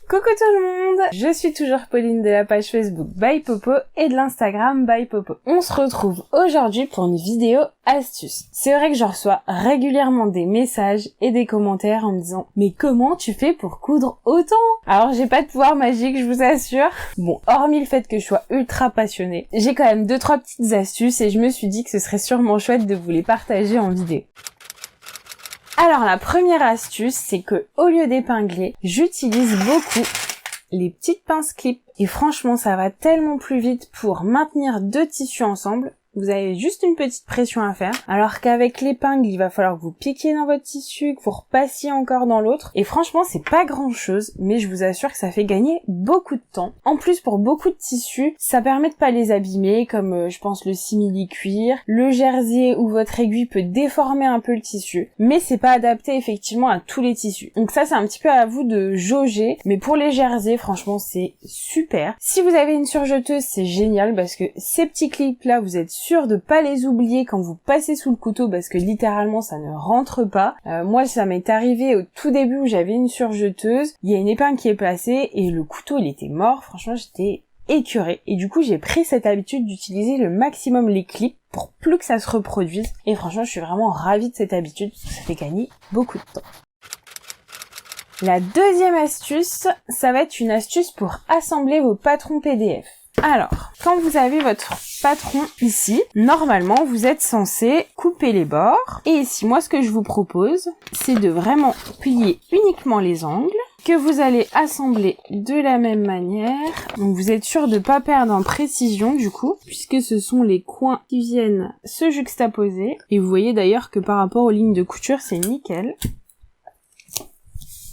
Coucou tout le monde, je suis toujours Pauline de la page Facebook By Popo et de l'Instagram By Popo. On se retrouve aujourd'hui pour une vidéo astuce. C'est vrai que je reçois régulièrement des messages et des commentaires en me disant « Mais comment tu fais pour coudre autant ?» Alors j'ai pas de pouvoir magique, je vous assure. Bon, hormis le fait que je sois ultra passionnée, j'ai quand même 2-3 petites astuces et je me suis dit que ce serait sûrement chouette de vous les partager en vidéo. Alors la première astuce, c'est que au lieu d'épingler, j'utilise beaucoup les petites pinces clip. Et franchement, ça va tellement plus vite pour maintenir deux tissus ensemble. Vous avez juste une petite pression à faire, alors qu'avec l'épingle, il va falloir que vous piquiez dans votre tissu, que vous repassiez encore dans l'autre. Et franchement, c'est pas grand chose, mais je vous assure que ça fait gagner beaucoup de temps. En plus, pour beaucoup de tissus, ça permet de pas les abîmer, comme je pense le simili-cuir, le jersey où votre aiguille peut déformer un peu le tissu, mais c'est pas adapté effectivement à tous les tissus. Donc ça, c'est un petit peu à vous de jauger, mais pour les jerseys, franchement, c'est super. Si vous avez une surjeteuse, c'est génial parce que ces petits clips là, vous êtes sûr de pas les oublier quand vous passez sous le couteau parce que littéralement ça ne rentre pas. Moi ça m'est arrivé au tout début où j'avais une surjeteuse, il y a une épingle qui est passée et le couteau il était mort, franchement j'étais écœurée et du coup j'ai pris cette habitude d'utiliser le maximum les clips pour plus que ça se reproduise et franchement je suis vraiment ravie de cette habitude, ça fait gagner beaucoup de temps. La deuxième astuce, ça va être une astuce pour assembler vos patrons PDF. Alors, quand vous avez votre patron ici, normalement, vous êtes censé couper les bords. Et ici, moi, ce que je vous propose, c'est de vraiment plier uniquement les angles, que vous allez assembler de la même manière. Donc, vous êtes sûr de ne pas perdre en précision, du coup, puisque ce sont les coins qui viennent se juxtaposer. Et vous voyez d'ailleurs que par rapport aux lignes de couture, c'est nickel.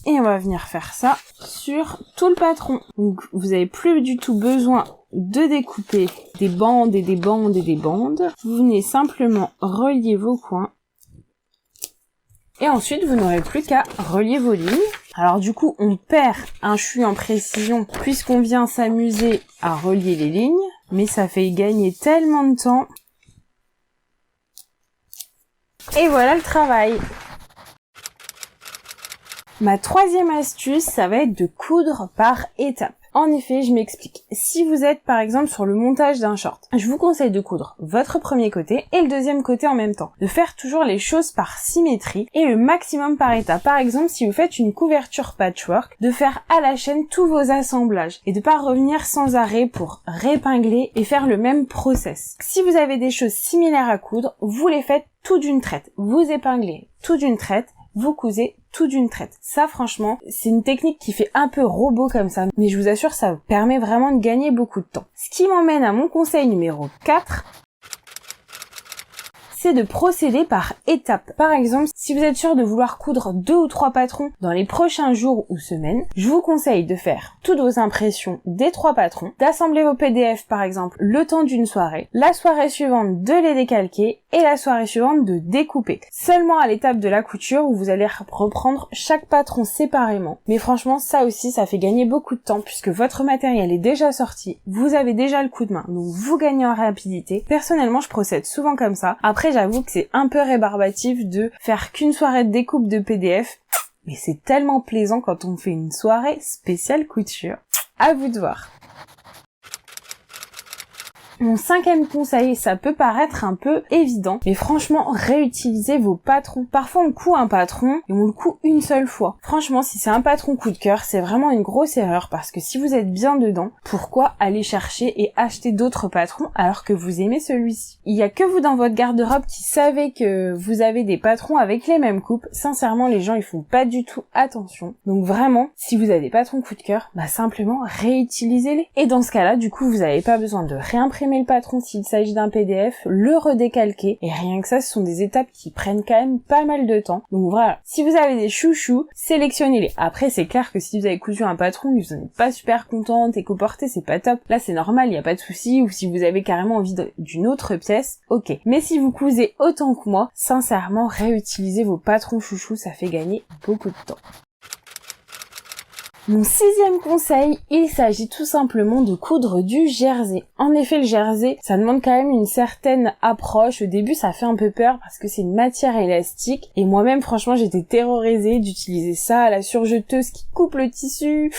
Et on va venir faire ça sur tout le patron. Donc vous avez plus du tout besoin de découper des bandes et des bandes et des bandes. Vous venez simplement relier vos coins. Et ensuite vous n'aurez plus qu'à relier vos lignes. Alors du coup on perd un chui en précision puisqu'on vient s'amuser à relier les lignes. Mais ça fait gagner tellement de temps. Et voilà le travail. Ma troisième astuce, ça va être de coudre par étapes. En effet, je m'explique. Si vous êtes par exemple sur le montage d'un short, je vous conseille de coudre votre premier côté et le deuxième côté en même temps. De faire toujours les choses par symétrie et le maximum par étapes. Par exemple, si vous faites une couverture patchwork, de faire à la chaîne tous vos assemblages et de pas revenir sans arrêt pour répingler et faire le même process. Si vous avez des choses similaires à coudre, vous les faites tout d'une traite. Vous épinglez tout d'une traite, vous cousez tout d'une traite. Ça, franchement, c'est une technique qui fait un peu robot comme ça, mais je vous assure, ça vous permet vraiment de gagner beaucoup de temps. Ce qui m'emmène à mon conseil numéro 4, c'est de procéder par étapes. Par exemple, si vous êtes sûr de vouloir coudre 2 ou 3 patrons dans les prochains jours ou semaines, je vous conseille de faire toutes vos impressions des 3 patrons, d'assembler vos PDF par exemple le temps d'une soirée, la soirée suivante de les décalquer et la soirée suivante de découper. Seulement à l'étape de la couture où vous allez reprendre chaque patron séparément. Mais franchement, ça aussi, ça fait gagner beaucoup de temps puisque votre matériel est déjà sorti, vous avez déjà le coup de main, donc vous gagnez en rapidité. Personnellement, je procède souvent comme ça. Après, j'avoue que c'est un peu rébarbatif de faire qu'une soirée de découpe de PDF, mais c'est tellement plaisant quand on fait une soirée spéciale couture. À vous de voir. Mon cinquième conseil, ça peut paraître un peu évident, mais franchement, réutilisez vos patrons. Parfois, on coud un patron et on le coud une seule fois. Franchement, si c'est un patron coup de cœur, c'est vraiment une grosse erreur parce que si vous êtes bien dedans, pourquoi aller chercher et acheter d'autres patrons alors que vous aimez celui-ci? Il y a que vous dans votre garde-robe qui savez que vous avez des patrons avec les mêmes coupes. Sincèrement, les gens, ils font pas du tout attention. Donc vraiment, si vous avez des patrons coup de cœur, simplement réutilisez-les. Et dans ce cas-là, du coup, vous n'avez pas besoin de réimprimer le patron s'il s'agit d'un PDF, le redécalquer, et rien que ça, ce sont des étapes qui prennent quand même pas mal de temps. Donc voilà, si vous avez des chouchous, sélectionnez-les. Après, c'est clair que si vous avez cousu un patron et que vous n'êtes pas super contente et qu'au porté c'est pas top, là c'est normal, il n'y a pas de souci, ou si vous avez carrément envie d'une autre pièce, ok. Mais si vous cousez autant que moi, sincèrement, réutilisez vos patrons chouchous, ça fait gagner beaucoup de temps. Mon 6e conseil, il s'agit tout simplement de coudre du jersey. En effet, le jersey, ça demande quand même une certaine approche. Au début, ça fait un peu peur parce que c'est une matière élastique. Et moi-même, franchement, j'étais terrorisée d'utiliser ça à la surjeteuse qui coupe le tissu.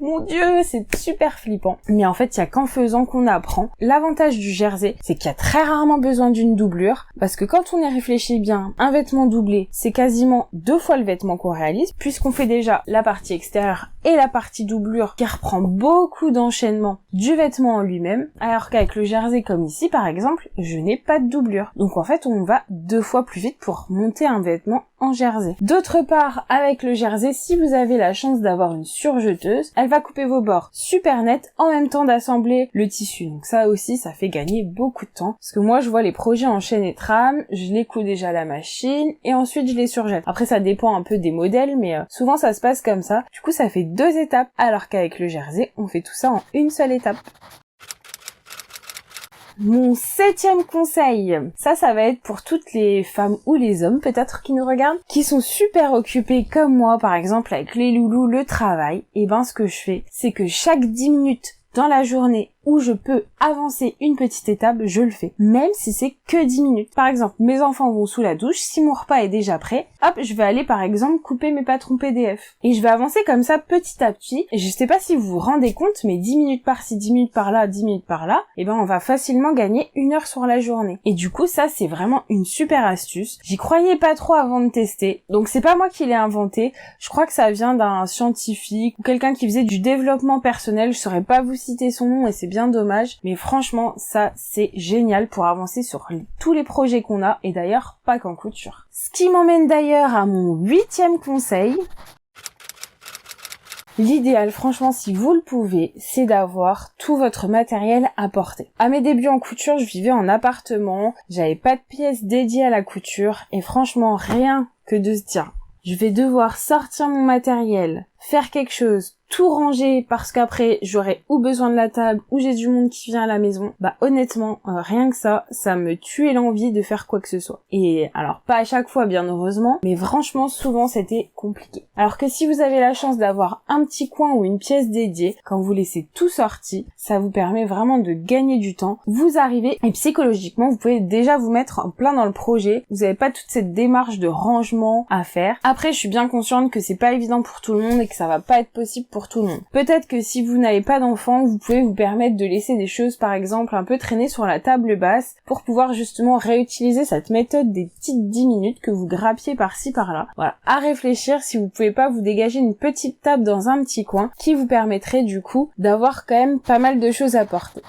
Mon Dieu, c'est super flippant. Mais en fait, il y a qu'en faisant qu'on apprend. L'avantage du jersey, c'est qu'il y a très rarement besoin d'une doublure. Parce que quand on y réfléchit bien, un vêtement doublé, c'est quasiment 2 fois le vêtement qu'on réalise, puisqu'on fait déjà la partie extérieure et la partie doublure qui reprend beaucoup d'enchaînement du vêtement en lui-même, alors qu'avec le jersey comme ici par exemple, je n'ai pas de doublure. Donc en fait on va 2 fois plus vite pour monter un vêtement en jersey. D'autre part, avec le jersey, si vous avez la chance d'avoir une surjeteuse, elle va couper vos bords super net en même temps d'assembler le tissu. Donc ça aussi, ça fait gagner beaucoup de temps. Parce que moi, je vois les projets en chaîne et trame, je les couds déjà à la machine et ensuite je les surgèle. Après, ça dépend un peu des modèles, mais souvent ça se passe comme ça. Du coup, ça fait 2 étapes, alors qu'avec le jersey, on fait tout ça en une seule étape. Mon 7e conseil, ça va être pour toutes les femmes ou les hommes peut-être qui nous regardent, qui sont super occupés comme moi, par exemple avec les loulous, le travail. Et ben ce que je fais, c'est que chaque 10 minutes dans la journée où je peux avancer une petite étape, je le fais. Même si c'est que 10 minutes. Par exemple, mes enfants vont sous la douche, si mon repas est déjà prêt, hop, je vais aller par exemple couper mes patrons PDF. Et je vais avancer comme ça petit à petit. Et je sais pas si vous vous rendez compte, mais 10 minutes par-ci, 10 minutes par-là, 10 minutes par-là, et ben on va facilement gagner 1 heure sur la journée. Et du coup, ça c'est vraiment une super astuce. J'y croyais pas trop avant de tester. Donc c'est pas moi qui l'ai inventé. Je crois que ça vient d'un scientifique ou quelqu'un qui faisait du développement personnel. Je saurais pas vous citer son nom et c'est bien dommage, mais franchement ça c'est génial pour avancer sur tous les projets qu'on a, et d'ailleurs pas qu'en couture. Ce qui m'emmène d'ailleurs à mon 8e conseil. L'idéal, franchement, si vous le pouvez, c'est d'avoir tout votre matériel à portée. À mes débuts en couture, je vivais en appartement, j'avais pas de pièces dédiées à la couture, et franchement rien que de se dire je vais devoir sortir mon matériel, faire quelque chose, tout ranger parce qu'après j'aurai ou besoin de la table ou j'ai du monde qui vient à la maison, bah honnêtement, rien que ça me tuait l'envie de faire quoi que ce soit. Et alors pas à chaque fois bien heureusement, mais franchement souvent c'était compliqué. Alors que si vous avez la chance d'avoir un petit coin ou une pièce dédiée, quand vous laissez tout sorti, ça vous permet vraiment de gagner du temps. Vous arrivez et psychologiquement vous pouvez déjà vous mettre en plein dans le projet, vous n'avez pas toute cette démarche de rangement à faire. Après je suis bien consciente que c'est pas évident pour tout le monde et que ça va pas être possible pour tout le monde. Peut-être que si vous n'avez pas d'enfants, vous pouvez vous permettre de laisser des choses par exemple un peu traîner sur la table basse pour pouvoir justement réutiliser cette méthode des petites 10 minutes que vous grappiez par-ci par-là. Voilà, à réfléchir si vous pouvez pas vous dégager une petite table dans un petit coin qui vous permettrait du coup d'avoir quand même pas mal de choses à porter.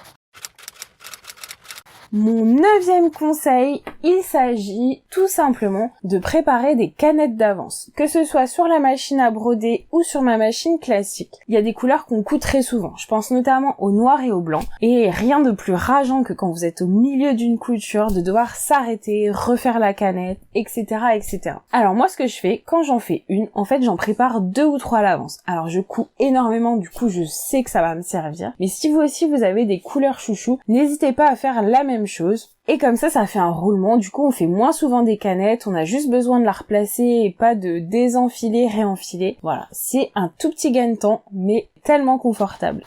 Mon 9e conseil, il s'agit tout simplement de préparer des canettes d'avance. Que ce soit sur la machine à broder ou sur ma machine classique. Il y a des couleurs qu'on coud très souvent. Je pense notamment au noir et au blanc. Et rien de plus rageant que quand vous êtes au milieu d'une couture, de devoir s'arrêter, refaire la canette, etc., etc. Alors moi ce que je fais, quand j'en fais une, en fait j'en prépare 2 ou 3 à l'avance. Alors je couds énormément, du coup je sais que ça va me servir. Mais si vous aussi vous avez des couleurs chouchou, n'hésitez pas à faire la même chose. Et comme ça fait un roulement, du coup on fait moins souvent des canettes, on a juste besoin de la replacer et pas de désenfiler, réenfiler. Voilà, c'est un tout petit gain de temps, mais tellement confortable.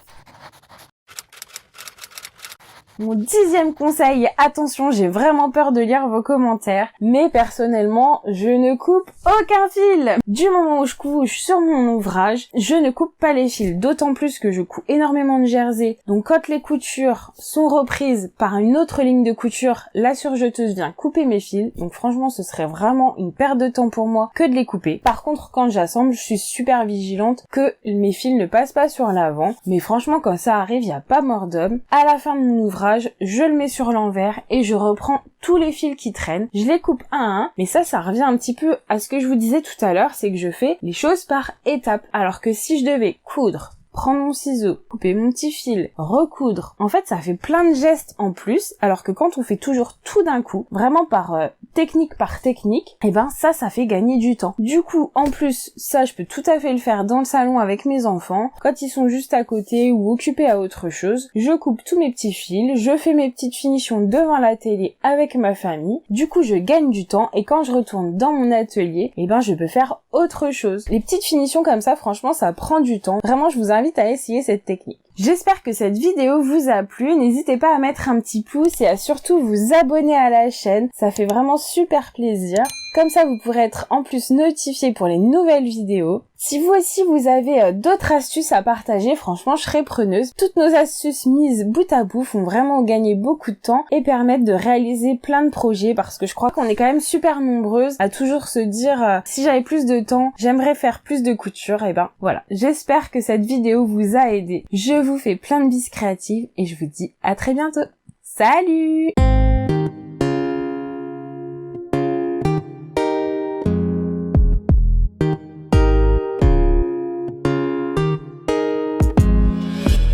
Mon 10e conseil, attention, j'ai vraiment peur de lire vos commentaires, mais personnellement, je ne coupe aucun fil. Du moment où je couche sur mon ouvrage, je ne coupe pas les fils, d'autant plus que je couds énormément de jersey. Donc quand les coutures sont reprises par une autre ligne de couture, la surjeteuse vient couper mes fils. Donc franchement, ce serait vraiment une perte de temps pour moi que de les couper. Par contre, quand j'assemble, je suis super vigilante que mes fils ne passent pas sur l'avant. Mais franchement, quand ça arrive, il n'y a pas mort d'homme. À la fin de mon ouvrage, je le mets sur l'envers et je reprends tous les fils qui traînent, je les coupe un à un, mais ça revient un petit peu à ce que je vous disais tout à l'heure, c'est que je fais les choses par étapes, alors que si je devais coudre, prendre mon ciseau, couper mon petit fil, recoudre. En fait, ça fait plein de gestes en plus, alors que quand on fait toujours tout d'un coup, vraiment par technique, et ben ça fait gagner du temps. Du coup, en plus, ça, je peux tout à fait le faire dans le salon avec mes enfants, quand ils sont juste à côté ou occupés à autre chose. Je coupe tous mes petits fils, je fais mes petites finitions devant la télé avec ma famille. Du coup, je gagne du temps et quand je retourne dans mon atelier, et ben je peux faire autre chose. Les petites finitions comme ça, franchement, ça prend du temps. Vraiment, je vous invite à essayer cette technique. J'espère que cette vidéo vous a plu. N'hésitez pas à mettre un petit pouce et à surtout vous abonner à la chaîne. Ça fait vraiment super plaisir. Comme ça, vous pourrez être en plus notifié pour les nouvelles vidéos. Si vous aussi vous avez d'autres astuces à partager, franchement, je serai preneuse. Toutes nos astuces mises bout à bout font vraiment gagner beaucoup de temps et permettent de réaliser plein de projets parce que je crois qu'on est quand même super nombreuses à toujours se dire si j'avais plus de temps, j'aimerais faire plus de couture. Et ben voilà, j'espère que cette vidéo vous a aidé. Je vous fais plein de bises créatives et je vous dis à très bientôt. Salut!